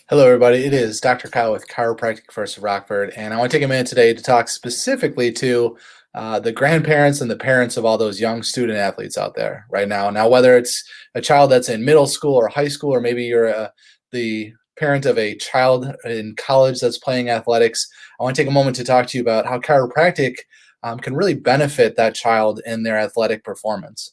Hello, everybody. It is Dr. Kyle with Chiropractic First of Rockford, and I want to take a minute today to talk specifically to the grandparents and the parents of all those young student athletes out there right now. Now, whether it's a child that's in middle school or high school, or maybe you're the parent of a child in college that's playing athletics, I want to take a moment to talk to you about how chiropractic can really benefit that child in their athletic performance.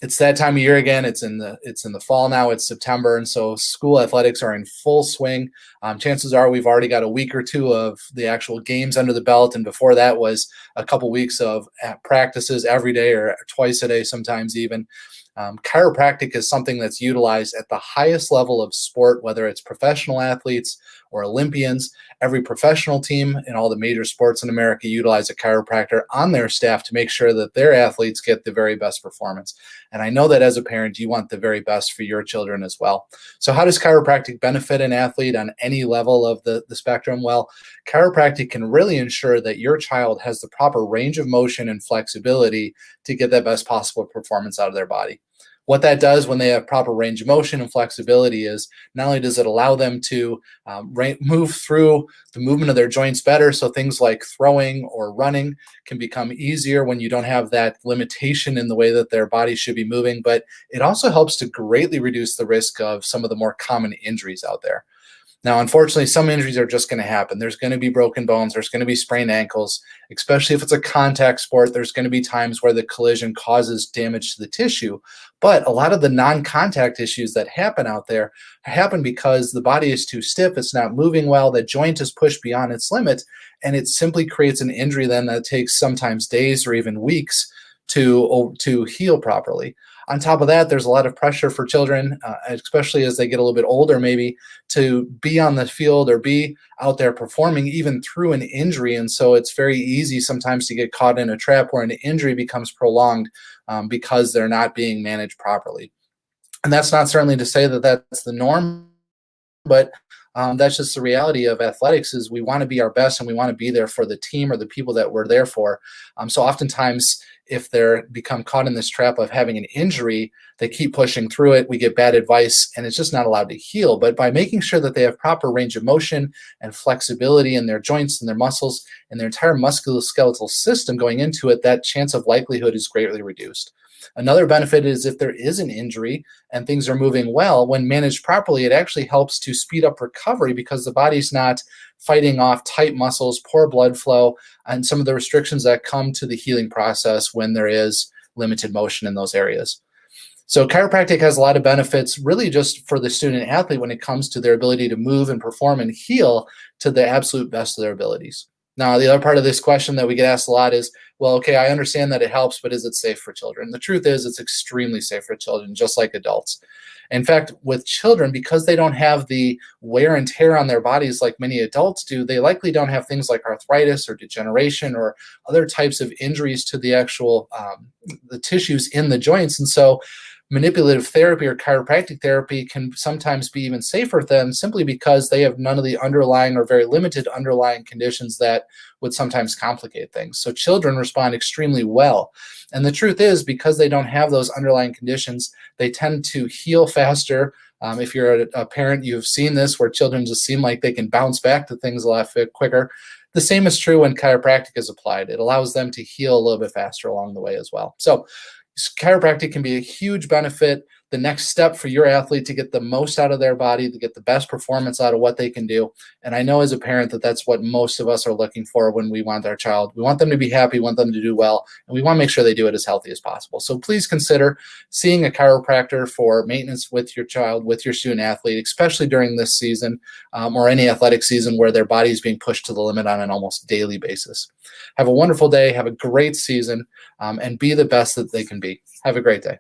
It's that time of year again. It's in the fall now. It's September, and so school athletics are in full swing. Chances are we've already got a week or two of the actual games under the belt, and before that was a couple weeks of practices every day or twice a day, sometimes even. Chiropractic is something that's utilized at the highest level of sport, whether it's professional athletes or Olympians. Every professional team in all the major sports in America utilize a chiropractor on their staff to make sure that their athletes get the very best performance. And I know that as a parent, you want the very best for your children as well. So how does chiropractic benefit an athlete on any level of the spectrum? Well, chiropractic can really ensure that your child has the proper range of motion and flexibility to get the best possible performance out of their body. What that does when they have proper range of motion and flexibility is not only does it allow them to move through the movement of their joints better, so things like throwing or running can become easier when you don't have that limitation in the way that their body should be moving, but it also helps to greatly reduce the risk of some of the more common injuries out there. Now, unfortunately, some injuries are just going to happen. There's going to be broken bones. There's going to be sprained ankles, especially if it's a contact sport. There's going to be times where the collision causes damage to the tissue. But a lot of the non-contact issues that happen out there happen because the body is too stiff. It's not moving well. The joint is pushed beyond its limit, and it simply creates an injury then that takes sometimes days or even weeks to heal properly. On top of that, there's a lot of pressure for children, especially as they get a little bit older, maybe to be on the field or be out there performing even through an injury. And so it's very easy sometimes to get caught in a trap where an injury becomes prolonged because they're not being managed properly. And that's not certainly to say that that's the norm, but that's just the reality of athletics is we want to be our best and we want to be there for the team or the people that we're there for. So oftentimes, if they're become caught in this trap of having an injury, they keep pushing through it. We get bad advice and it's just not allowed to heal. But by making sure that they have proper range of motion and flexibility in their joints and their muscles and their entire musculoskeletal system going into it, that chance of likelihood is greatly reduced. Another benefit is if there is an injury and things are moving well, when managed properly, it actually helps to speed up recovery because the body's not fighting off tight muscles, poor blood flow, and some of the restrictions that come to the healing process when there is limited motion in those areas. So chiropractic has a lot of benefits really just for the student athlete when it comes to their ability to move and perform and heal to the absolute best of their abilities. Now, the other part of this question that we get asked a lot is, well, okay, I understand that it helps, but is it safe for children? The truth is it's extremely safe for children, just like adults. In fact, with children, because they don't have the wear and tear on their bodies like many adults do, they likely don't have things like arthritis or degeneration or other types of injuries to the actual the tissues in the joints. And so manipulative therapy or chiropractic therapy can sometimes be even safer for them simply because they have none of the underlying or very limited underlying conditions that would sometimes complicate things. So children respond extremely well. And the truth is, because they don't have those underlying conditions, they tend to heal faster. If you're a parent, you've seen this where children just seem like they can bounce back to things a lot quicker. The same is true when chiropractic is applied. It allows them to heal a little bit faster along the way as well. So chiropractic can be a huge benefit, the next step for your athlete to get the most out of their body, to get the best performance out of what they can do. And I know as a parent that that's what most of us are looking for when we want our child. We want them to be happy, we want them to do well, and we want to make sure they do it as healthy as possible. So please consider seeing a chiropractor for maintenance with your child, with your student athlete, especially during this season or any athletic season where their body is being pushed to the limit on an almost daily basis. Have a wonderful day. Have a great season and be the best that they can be. Have a great day.